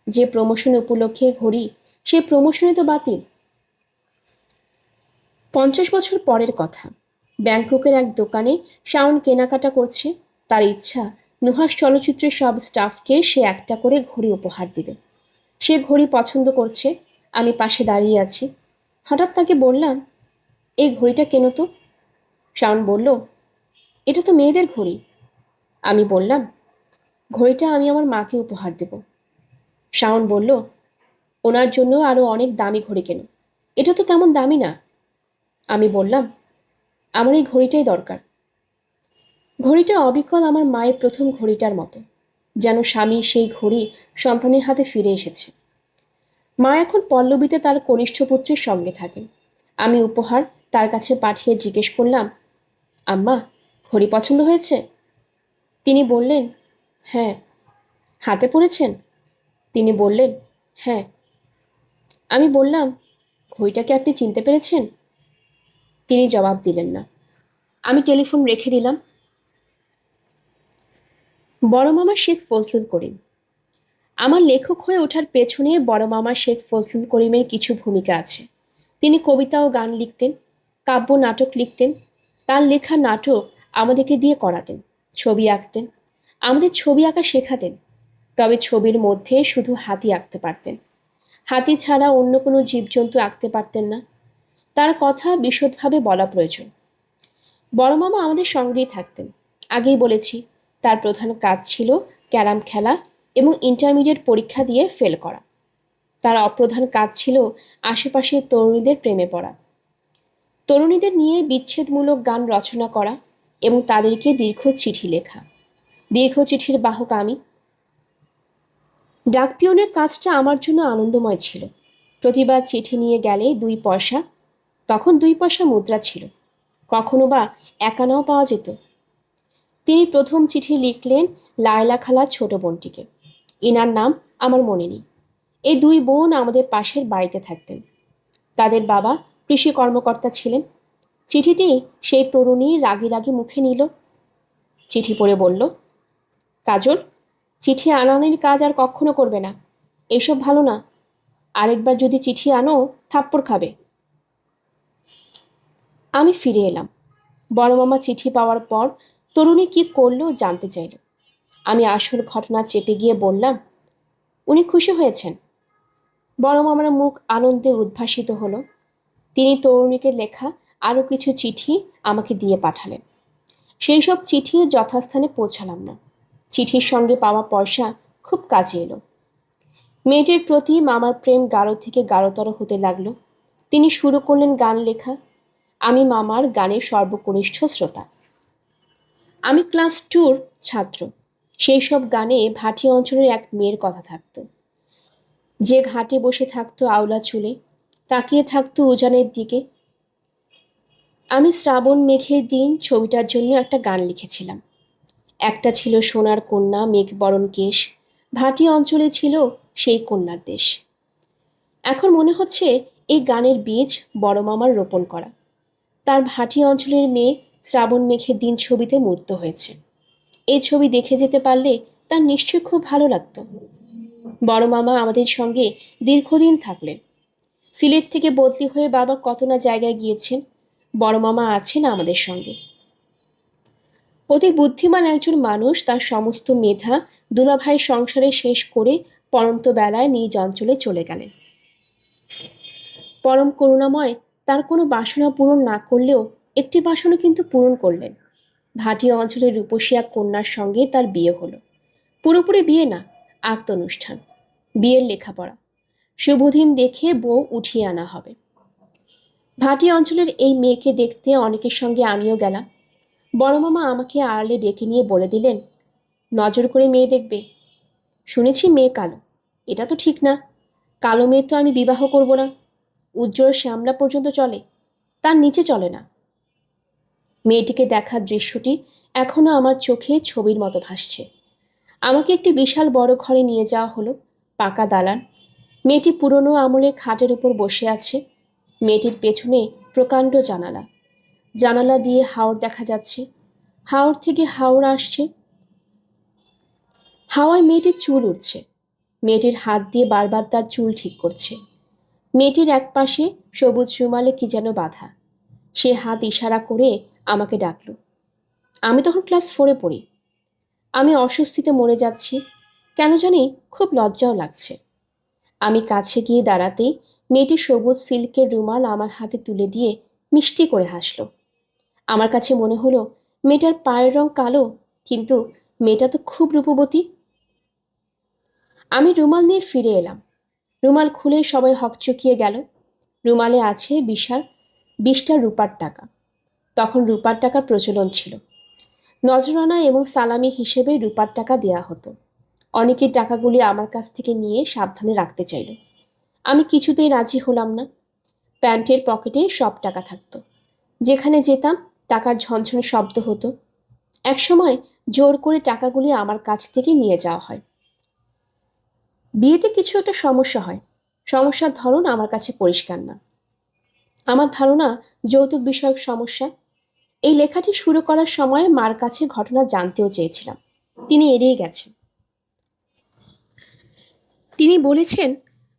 যে প্রমোশন উপলক্ষে ঘড়ি, সে প্রমোশনই তো বাতিল। 50 বছর পরের কথা। ব্যাংককের এক দোকানে শাওন কেনাকাটা করছে। তার ইচ্ছা, নুহাস চলচ্চিত্রের সব স্টাফকে সে একটা করে ঘড়ি উপহার দিবে। সে ঘড়ি পছন্দ করছে। আমি পাশে দাঁড়িয়ে আছি। হঠাৎ তাকে বললাম, এই ঘড়িটা কেন তো? শাওন বলল, এটা তো মেয়েদের ঘড়ি। আমি বললাম, ঘড়িটা আমি আমার মাকে উপহার দেব। শাওন বলল, ওনার জন্য আরও অনেক দামি ঘড়ি কেন, এটা তো তেমন দামি না। আমি বললাম, আমার এই ঘড়িটাই দরকার। ঘড়িটা অবিকল আমার মায়ের প্রথম ঘড়িটার মতো, যেন স্বামীর সেই ঘড়ি সন্তানের হাতে ফিরে এসেছে। মা এখন পল্লবীতে তার কনিষ্ঠ পুত্রের সঙ্গে থাকেন। আমি উপহার তার কাছে পাঠিয়ে জিজ্ঞেস করলাম, আম্মা, ঘড়ি পছন্দ হয়েছে? তিনি বললেন, হ্যাঁ। হাতে পড়েছেন? তিনি বললেন, হ্যাঁ। আমি বললাম, ঘড়িটাকে আপনি চিনতে পেরেছেন? তিনি জবাব দিলেন না। আমি টেলিফোন রেখে দিলাম। বড় মামা শেখ ফজলুল করিম। আমার লেখক হয়ে ওঠার পেছনে বড় মামা শেখ ফজলুল করিমের কিছু ভূমিকা আছে। তিনি কবিতা ও গান লিখতেন, কাব্য নাটক লিখতেন। তার লেখা নাটক আমাদেরকে দিয়ে করাতেন। ছবি আঁকতেন, আমাদের ছবি আঁকা শেখাতেন। তবে ছবির মধ্যে শুধু হাতি আঁকতে পারতেন। হাতি ছাড়া অন্য কোনো জীবজন্তু আঁকতে পারতেন না। তার কথা বিশদভাবে বলা প্রয়োজন। বড় মামা আমাদের সঙ্গেই থাকতেন। আগেই বলেছি, তার প্রধান কাজ ছিল ক্যারাম খেলা এবং ইন্টারমিডিয়েট পরীক্ষা দিয়ে ফেল করা। তার অপ্রধান কাজ ছিল আশেপাশের তরুণীদের প্রেমে পড়া, তরুণীদের নিয়ে বিচ্ছেদমূলক গান রচনা করা এবং তাদেরকে দীর্ঘ চিঠি লেখা। দীর্ঘ চিঠির বাহক আমি। ডাকপিয়নের কাজটা আমার জন্য আনন্দময় ছিল। প্রতিবার চিঠি নিয়ে গেলে 2 পয়সা, তখন 2 পয়সা মুদ্রা ছিল, কখনো বা 1 আনাও পাওয়া যেত। তিনি প্রথম চিঠি লিখলেন লায়লা খালার ছোট বোনটিকে। ইনার নাম আমার মনে নেই। এই 2 বোন আমাদের পাশের বাড়িতে থাকতেন। তাদের বাবা কৃষি কর্মকর্তা ছিলেন। চিঠিটি সেই তরুণী রাগী রাগী মুখে নিল। চিঠি পড়ে বলল, কাজল, চিঠি আনানোর কাজ আর কখনো করবে না। এসব ভালো না। আরেকবার যদি চিঠি আনো, থাপ্পড় খাবে। আমি ফিরে এলাম। বড় মামা চিঠি পাওয়ার পর তরুণী কি করলো জানতে চাইল। আমি আসল ঘটনা চেপে গিয়ে বললাম, উনি খুশি হয়েছেন। বড় মামার মুখ আনন্দে উদ্ভাসিত হলো। তিনি তরুণীকে লেখা আরও কিছু চিঠি আমাকে দিয়ে পাঠালেন। সেই সব চিঠি যথাস্থানে পৌঁছালাম না। চিঠির সঙ্গে পাওয়া পয়সা খুব কাজে এলো। মেয়েটির প্রতি মামার প্রেম গাঢ় থেকে গাঢ়তর হতে লাগলো। তিনি শুরু করলেন গান লেখা। আমি মামার গানের সর্বকনিষ্ঠ শ্রোতা। আমি ক্লাস 2-র ছাত্র। সেই সব গানে ভাটি অঞ্চলের এক মেয়ের কথা থাকতো, যে ঘাটে বসে থাকতো আওলা চুলে, তাকিয়ে থাকতো উজানের দিকে। আমি শ্রাবণ মেঘের দিন ছবিটার জন্য একটা গান লিখেছিলাম। একটা ছিল সোনার কন্যা মেঘবরণ কেশ, ভাটি অঞ্চলে ছিল সেই কন্যার দেশ। এখন মনে হচ্ছে এই গানের বীজ বড় মামার রোপণ করা। তার ভাটি অঞ্চলের মেয়ে শ্রাবণ মেঘের দিন ছবিতে মূর্ত হয়েছে। এই ছবি দেখে যেতে পারলে তার নিশ্চয়ই খুব ভালো লাগতো। বড় মামা আমাদের সঙ্গে দীর্ঘদিন থাকলেন। সিলেট থেকে বদলি হয়ে বাবা কত না জায়গায় গিয়েছেন, বড় মামা আছেন আমাদের সঙ্গে। অতি বুদ্ধিমান একজন মানুষ তার সমস্ত মেধা দুলাভাইয়ের সংসারে শেষ করে পরন্ত বেলায় নিজ অঞ্চলে চলে গেলেন। পরম করুণাময় তার কোনো বাসনা পূরণ না করলেও একটি বাসনা কিন্তু পূরণ করলেন। ভাটি অঞ্চলের রূপসী এক কন্যার সঙ্গে তার বিয়ে হলো। পুরোপুরি বিয়ে না, আক্ত অনুষ্ঠান, বিয়ের লেখাপড়া। শুভদিন দেখে বউ উঠিয়ে আনা হবে। ভাটি অঞ্চলের এই মেয়েকে দেখতে অনেকের সঙ্গে আমিও গেলাম। বড় মামা আমাকে আড়ালে ডেকে নিয়ে বলে দিলেন, নজর করে মেয়ে দেখবে। শুনেছি মেয়ে কালো, এটা তো ঠিক না। কালো মেয়ে তো আমি বিবাহ করব না। উজ্জ্বল শ্যামলা পর্যন্ত চলে, তার নিচে চলে না। মেয়েটিকে দেখার দৃশ্যটি এখনও আমার চোখে ছবির মতো ভাসছে। আমাকে একটি বিশাল বড় ঘরে নিয়ে যাওয়া হলো, পাকা দালান। মেয়েটি পুরনো আমলে খাটের উপর বসে আছে। মেয়েটির পেছনে প্রকাণ্ড জানালা, জানালা দিয়ে হাওর দেখা যাচ্ছে। হাওর থেকে হাওর আসছে, হাওয়ায় মেয়েটির চুল উঠছে। মেয়েটির হাত দিয়ে বারবার তার চুল ঠিক করছে। মেয়েটির এক পাশে সবুজ রুমালে কি যেন বাঁধা। সে হাত ইশারা করে আমাকে ডাকল। আমি তখন ক্লাস 4-এ পড়ি। আমি অস্বস্তিতে মরে যাচ্ছি, কেন জানি খুব লজ্জাও লাগছে। আমি কাছে গিয়ে দাঁড়াতেই মেয়েটি সবুজ সিল্কের রুমাল আমার হাতে তুলে দিয়ে মিষ্টি করে হাসল। আমার কাছে মনে হলো মেয়েটার পায়ের রং কালো, কিন্তু মেয়েটা তো খুব রূপবতী। আমি রুমাল নিয়ে ফিরে এলাম। রুমাল খুলে সবাই হকচকিয়ে গেল। রুমালে আছে বিশাল 20টা রূপার টাকা। তখন রূপার টাকার প্রচলন ছিল। নজরানা এবং সালামি হিসেবে রূপার টাকা দেয়া হতো। অনেকের টাকাগুলি আমার কাছ থেকে নিয়ে সাবধানে রাখতে চাইল। আমি কিছুতেই রাজি হলাম না। প্যান্টের পকেটে সব টাকা থাকতো। যেখানে যেতাম টাকার ঝনঝনে শব্দ হতো। একসময় জোর করে টাকাগুলি আমার কাছ থেকে নিয়ে যাওয়া হয়। বিয়েতে কিছু একটা সমস্যা হয়। সমস্যার ধরন আমার কাছে পরিষ্কার না। আমার ধারণা যৌতুক বিষয়ক সমস্যা। এই লেখাটি শুরু করার সময় মার কাছে ঘটনা জানতেও চেয়েছিলাম। তিনি এড়িয়ে গেছেন। তিনি বলেছেন,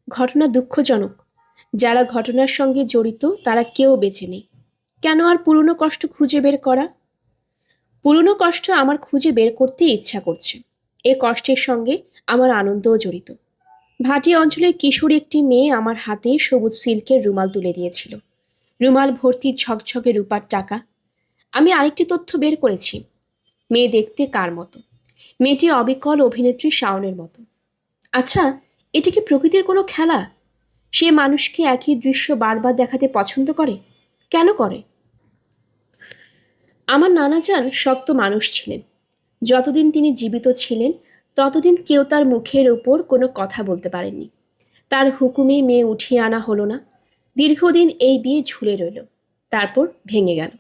ঘটনা দুঃখজনক। যারা ঘটনার সঙ্গে জড়িত তারা কেউ বেঁচে নেই। কেন আর পুরনো কষ্ট খুঁজে বের করা? পুরনো কষ্ট আমার খুঁজে বের করতে ইচ্ছা করছে। এ কষ্টের সঙ্গে আমার আনন্দও জড়িত। ভাটি অঞ্চলের কিশোর একটি মেয়ে আমার হাতে সবুজ সিল্কের রুমাল তুলে দিয়েছিল। রুমাল ভর্তি ঝকঝকে রূপার টাকা। আমি আরেকটি তথ্য বের করেছি। মেয়ে দেখতে কার মতো? মেয়েটি অবিকল অভিনেত্রী শাওনের মতো। আচ্ছা, এটি কি প্রকৃতির কোনো খেলা? সে মানুষকে একই দৃশ্য বারবার দেখাতে পছন্দ করে। কেন করে? আমার নানাজান শক্ত মানুষ ছিলেন। যতদিন তিনি জীবিত ছিলেন ততদিন কেউ তার মুখের ওপর কোনো কথা বলতে পারেননি। তার হুকুমে মেয়ে উঠিয়ে আনা হলো না। দীর্ঘদিন এই বিয়ে ঝুলে রইল, তারপর ভেঙে গেল।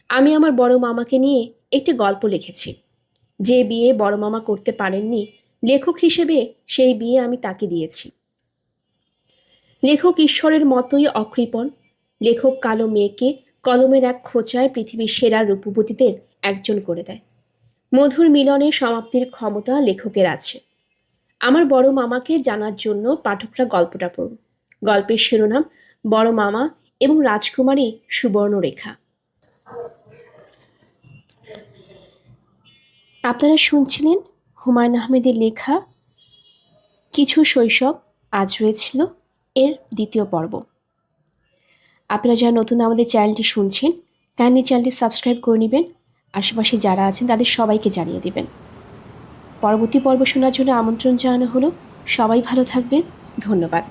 আমি আমার বড় মামাকে নিয়ে একটি গল্প লিখেছি। যে বিয়ে বড় মামা করতে পারেননি, লেখক হিসেবে সেই বিয়ে আমি তাকে দিয়েছি। লেখক ঈশ্বরের মতোই অকৃপণ। লেখক কালো মেয়েকে কলমের এক খোঁচায় পৃথিবীর সেরা রূপবতীদের একজন করে দেয়। মধুর মিলনের সমাপ্তির ক্ষমতা লেখকের আছে। আমার বড় মামাকে জানার জন্য পাঠকরা গল্পটা পড়ুন। গল্পের শিরোনাম বড় মামা এবং রাজকুমারী সুবর্ণরেখা। আপনারা শুনছিলেন হুমায়ুন আহমেদের লেখা কিছু শৈশব আজ রয়েছিল এর দ্বিতীয় পর্ব। আপনারা যারা নতুন আমাদের চ্যানেলটি শুনছেন, কাইন্ডলি চ্যানেলটি সাবস্ক্রাইব করে নেবেন। আশেপাশে যারা আছেন তাদের সবাইকে জানিয়ে দেবেন। পরবর্তী পর্ব শোনার জন্য আমন্ত্রণ জানানো হলো। সবাই ভালো থাকবেন। ধন্যবাদ।